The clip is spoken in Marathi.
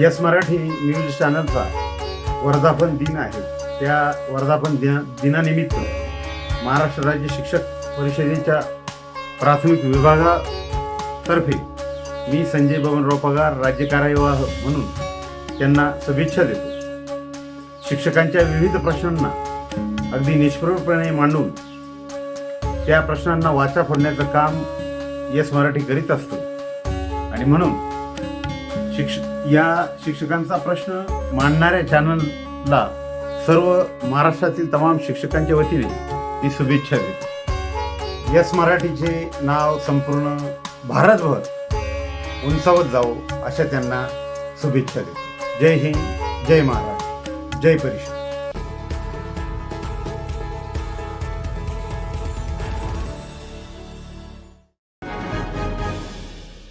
यस मराठी न्यूज चॅनलचा वर्धापन दिन आहे. त्या वर्धापन दिनानिमित्त महाराष्ट्र राज्य शिक्षक परिषदेच्या प्राथमिक विभागातर्फे मी संजय बबनराव पगार राज्य कार्यवाह म्हणून त्यांना शुभेच्छा देतो. शिक्षकांच्या विविध प्रश्नांना अगदी निष्प्रभपणे मांडून त्या प्रश्नांना वाचा फोडण्याचं काम यस मराठी करीत असतो आणि म्हणून या शिक्षकांचा प्रश्न मांडणाऱ्या चॅनलला सर्व महाराष्ट्रातील तमाम शिक्षकांच्या वतीने मी शुभेच्छा देतो. यस मराठीचे नाव संपूर्ण भारतभर उंचावत जावो अशा त्यांना शुभेच्छा देतो. जय हिंद, जय महाराष्ट्र, जय परिषद.